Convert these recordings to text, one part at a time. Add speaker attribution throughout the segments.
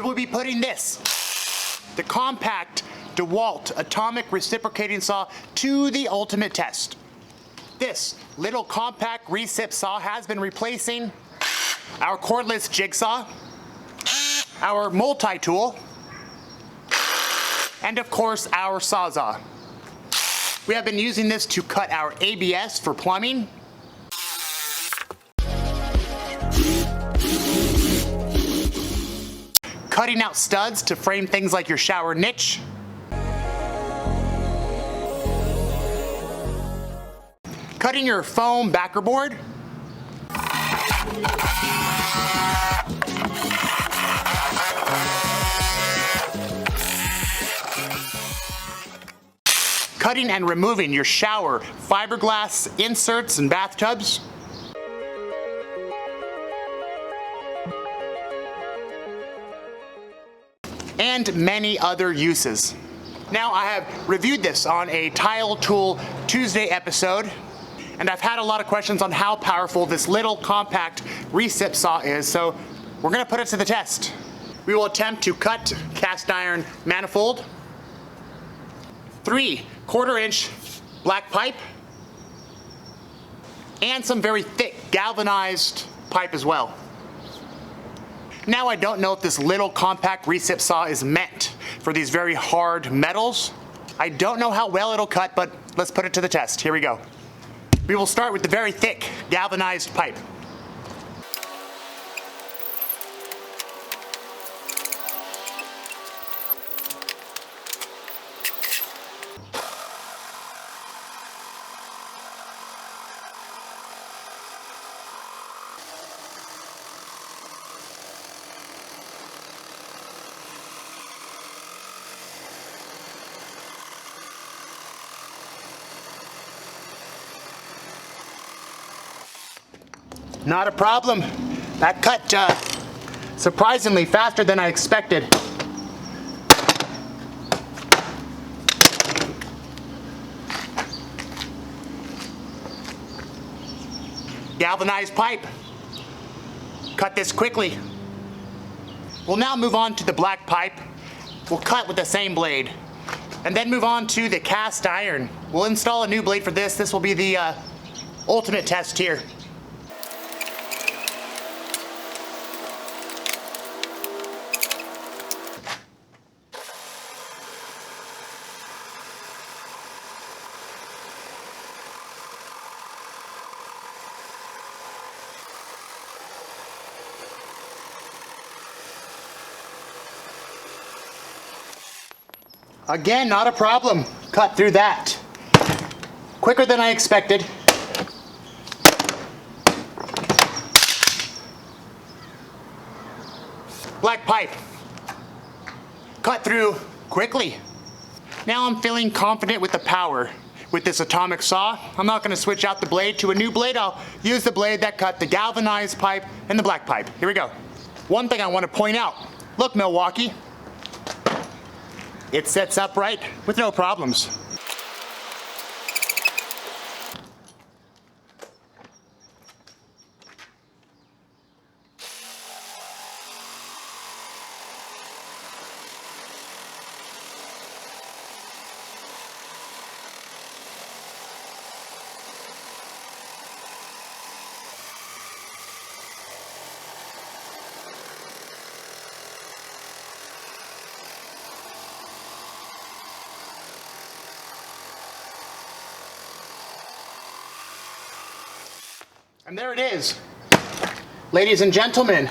Speaker 1: will be putting this, the compact Dewalt Atomic Reciprocating Saw, to the ultimate test. This little compact recip saw has been replacing our cordless jigsaw, our multi-tool, and of course our sawzall. We have been using this to cut our ABS for plumbing, cutting out studs to frame things like your shower niche, cutting your foam backer board, cutting and removing your shower fiberglass inserts and bathtubs, and many other uses. Now, I have reviewed this on a Tile Tool Tuesday episode, and I've had a lot of questions on how powerful this little compact recip saw is, so we're gonna put it to the test. We will attempt to cut cast iron manifold, 3/4 inch black pipe, and some very thick galvanized pipe as well. Now, I don't know if this little compact recip saw is meant for these very hard metals. I don't know how well it'll cut, but let's put it to the test. Here we go. We will start with the very thick galvanized pipe. Not a problem. That cut surprisingly faster than I expected. Galvanized pipe. Cut this quickly. We'll now move on to the black pipe. We'll cut with the same blade. And then move on to the cast iron. We'll install a new blade for this. This will be the ultimate test here. Again, not a problem. Cut through that. Quicker than I expected. Black pipe. Cut through quickly. Now I'm feeling confident with the power with this atomic saw. I'm not going to switch out the blade to a new blade. I'll use the blade that cut the galvanized pipe and the black pipe. Here we go. One thing I want to point out. Look, Milwaukee. It sets upright with no problems. And there it is. Ladies and gentlemen,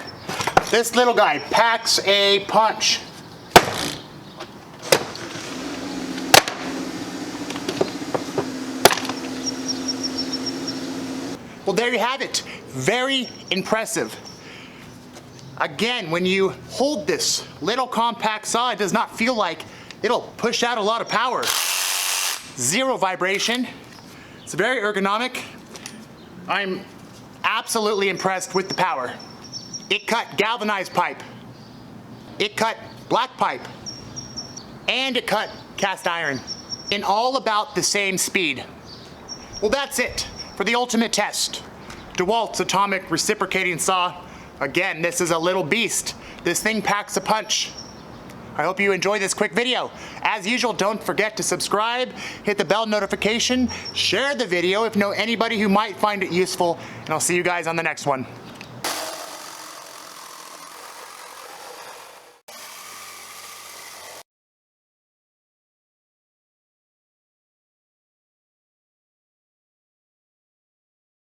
Speaker 1: this little guy packs a punch. Well, there you have it. Very impressive. Again, when you hold this little compact saw, it does not feel like it'll push out a lot of power. Zero vibration. It's very ergonomic. I'm absolutely impressed with the power. It cut galvanized pipe. It cut black pipe. And it cut cast iron in all about the same speed. Well, that's it for the ultimate test. Dewalt's Atomic Reciprocating Saw. Again, this is a little beast. This thing packs a punch. I hope you enjoy this quick video. As usual, don't forget to subscribe, hit the bell notification, share the video if you know anybody who might find it useful, and I'll see you guys on the next one.